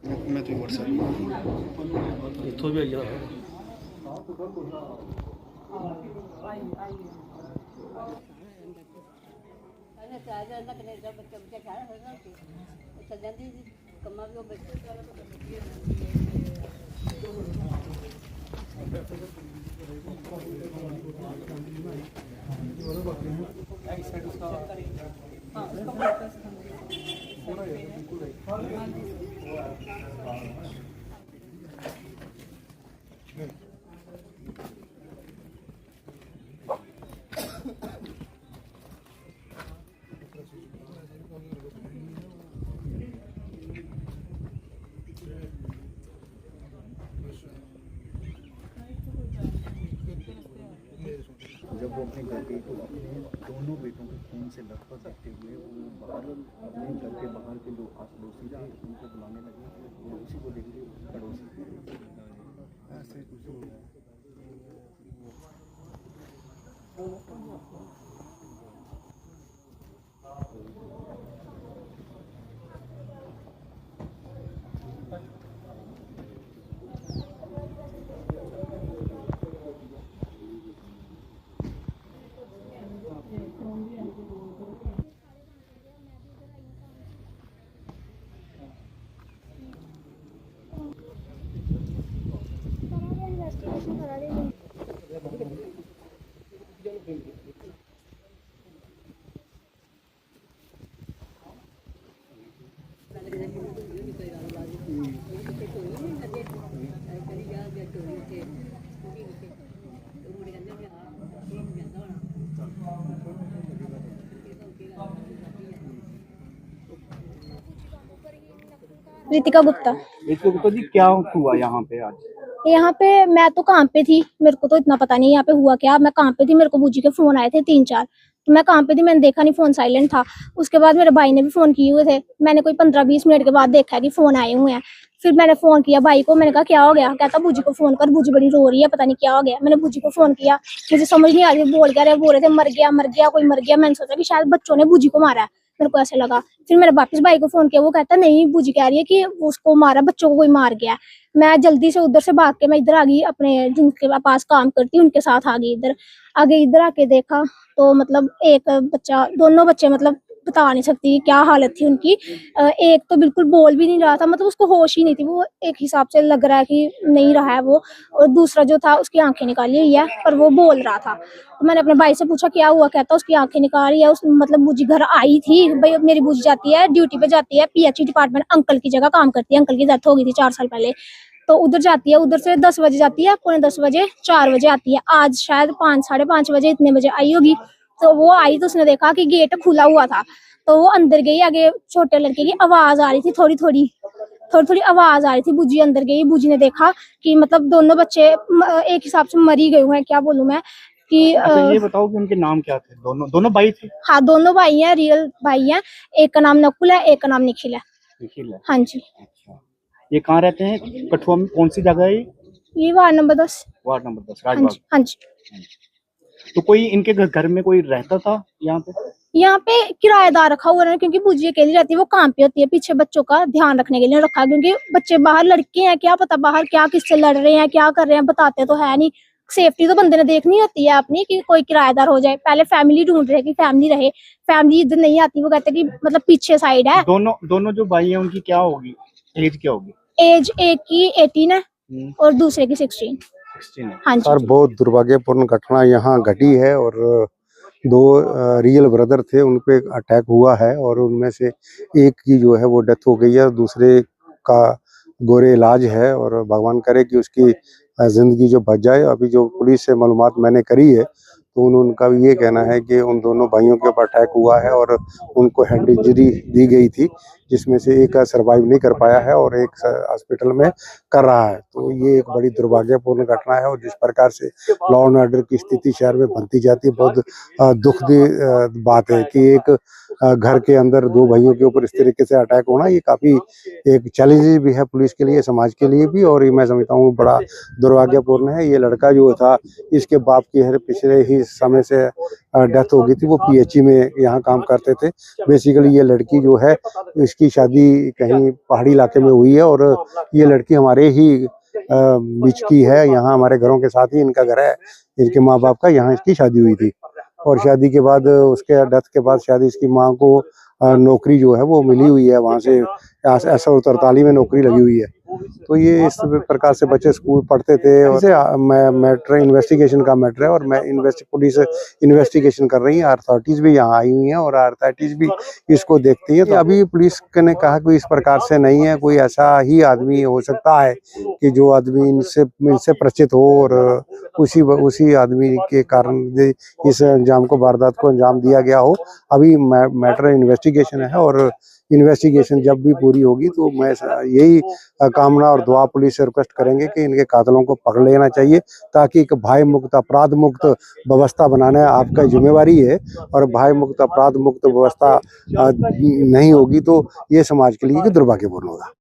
मैं तो व्हाट्सएप इत्थों भी आई ना जब वो अपने घर गई तो अपने दोनों बेटों के खून से लथपथ देखते हुए वो बाहर अपने घर के बाहर के जो पड़ोसी थे उनको बुलाने लगे और उसी को देख के पड़ोसी ऐसे कुछ हो गया। रितिका गुप्ता। रितिका गुप्ता जी, क्या हुआ यहाँ पे आज? यहाँ पे मैं तो काम पे थी, मेरे को तो इतना पता नहीं यहाँ पे हुआ क्या। मैं काम पे थी, मेरे को बूजी के फोन आए थे 3-4, तो मैं काम पे थी, मैंने देखा नहीं, फोन साइलेंट था। उसके बाद मेरे भाई ने भी फोन किए हुए थे, मैंने कोई 15-20 मिनट के बाद देखा कि फोन आए हुए हैं। फिर मैंने फोन किया भाई को, मैंने कहा क्या हो गया? कहता बूजी को फोन कर, बूजी बड़ी रो रही है, पता नहीं क्या हो गया। मैंने बूजी को फोन किया, मुझे समझ नहीं आ रही बोल क्या रहे, बोल रहे थे मर गया कोई मर गया। मैंने सोचा कि शायद बच्चों ने बूजी को मारा है, मेरे को ऐसे लगा। फिर मैंने वापस भाई को फोन किया, वो कहता नहीं बूजी कह रही है कि उसको मारा, बच्चों को कोई मार गया। मैं जल्दी से उधर से भाग के मैं इधर आ गई, अपने जिनके पास काम करती उनके साथ आ गई। इधर आगे इधर आके देखा तो मतलब एक बच्चा, दोनों बच्चे मतलब बता नहीं सकती क्या हालत थी उनकी। एक तो बिल्कुल बोल भी नहीं रहा था, मतलब उसको होश ही नहीं थी, वो एक हिसाब से लग रहा है कि नहीं रहा है वो। और दूसरा जो था उसकी आंखें निकाली हुई है, पर वो बोल रहा था। तो मैंने अपने भाई से पूछा क्या हुआ, कहता उसकी आंखें निकाल रही है। उस मतलब बूजी घर आई थी, भाई मेरी बूजी जाती है ड्यूटी पे, जाती है पीएचई डिपार्टमेंट, अंकल की जगह काम करती है, अंकल की डेथ हो गई थी 4 साल पहले। तो उधर जाती है, उधर से 10 बजे जाती है, पौने 10 बजे 4 बजे आती है। आज शायद 5-5:30 बजे इतने बजे आई होगी। तो वो आई तो उसने देखा कि गेट खुला हुआ था, तो वो अंदर गई। आगे छोटे लड़के की आवाज आ रही थी, थोड़ी थोड़ी आवाज आ रही थी। बूजी अंदर गई, बूजी ने देखा कि मतलब दोनों बच्चे एक हिसाब से मरी गए हुए हैं, क्या बोलूं मैं कि अच्छा, ये बताओ कि उनके नाम क्या थे? दोनों भाई थे? हाँ, दोनों भाई हैं, रियल भाई हैं। एक का नाम नकुल है, एक का नाम निखिल है। निखिल है? हाँ जी। अच्छा, ये कहाँ रहते हैं? कठुआ में कौन सी जगह है ये वार्ड नंबर 10। वार्ड नंबर 10, हाँ राजबाग। जी, हाँ जी। तो कोई इनके घर में कोई रहता था यहाँ पे? यहाँ पे किराएदार रखा हुआ है, क्योंकि बूजी अकेली रहती है, वो काम पे होती है, पीछे बच्चों का ध्यान रखने के लिए रखा। क्योंकि बच्चे बाहर लड़के हैं, क्या पता बाहर क्या किससे लड़ रहे हैं, क्या कर रहे हैं, बताते तो है नहीं। सेफ्टी तो बंदे ने देखनी होती है अपनी, कि कोई किराएदार हो जाए। पहले फैमिली ढूंढ रहे कि फैमिली रहे, फैमिली इधर नहीं आती। वो कहते कि मतलब पीछे साइड है। दोनों जो भाई हैं उनकी क्या होगी एज? क्या होगी एज? एक की 18 है और दूसरे की 16। 16 है। हाँ जी। सर, बहुत दुर्भाग्यपूर्ण घटना यहाँ घटी है और 2 रियल ब्रदर थे, उन पे अटैक हुआ है और उनमें से एक की जो है वो डेथ हो गई है, दूसरे का गोरे इलाज है और भगवान करे कि उसकी जिंदगी जो बच जाए। अभी जो पुलिस से मालूमात मैंने करी है तो उनका ये कहना है कि उन दोनों भाइयों के ऊपर अटैक हुआ है और उनको हेड इंजरी दी गई थी, जिसमें से एक सर्वाइव नहीं कर पाया है और एक हॉस्पिटल में कर रहा है। तो ये एक बड़ी दुर्भाग्यपूर्ण घटना है और जिस प्रकार से लॉ एंड ऑर्डर की स्थिति शहर में बनती जाती है, बहुत दुखद बात है कि एक घर के अंदर 2 भाइयों के ऊपर इस तरीके से अटैक होना, ये काफी एक चैलेंज भी है पुलिस के लिए, समाज के लिए भी, और ये मैं समझता हूँ बड़ा दुर्भाग्यपूर्ण है। ये लड़का जो था, इसके बाप की पिछले ही समय से डेथ हो गई थी, वो पीएचई में यहाँ काम करते थे। बेसिकली ये लड़की जो है इसकी शादी कहीं पहाड़ी इलाके में हुई है और ये लड़की हमारे ही बीच की है। यहाँ हमारे घरों के साथ ही इनका घर है, इनके माँ बाप का, यहाँ इसकी शादी हुई थी। और शादी के बाद उसके डेथ के बाद शायद इसकी माँ को नौकरी जो है वो मिली हुई है, वहाँ से 843 में नौकरी लगी हुई है। तो ये इस प्रकार से बच्चे स्कूल पढ़ते थे। और इसे मैटर इन्वेस्टिगेशन का मैटर है और मैं पुलिस इन्वेस्टिगेशन कर रही है। अथॉरिटीज भी यहाँ आई हुई हैं और अथॉरिटीज भी इसको देखती है। तो अभी पुलिस ने कहा कि इस प्रकार से नहीं है, कोई ऐसा ही आदमी हो सकता है कि जो आदमी इनसे परिचित हो और उसी आदमी के कारण इस अंजाम को, वारदात को अंजाम दिया गया हो। अभी मैटर इन्वेस्टिगेशन है और इन्वेस्टिगेशन जब भी पूरी होगी तो मैं यही कामना और दुआ पुलिस से रिक्वेस्ट करेंगे कि इनके कातलों को पकड़ लेना चाहिए, ताकि एक भय मुक्त, अपराध मुक्त व्यवस्था बनाना आपका जिम्मेवारी है। और भय मुक्त, अपराध मुक्त व्यवस्था नहीं होगी तो ये समाज के लिए दुर्भाग्यपूर्ण होगा।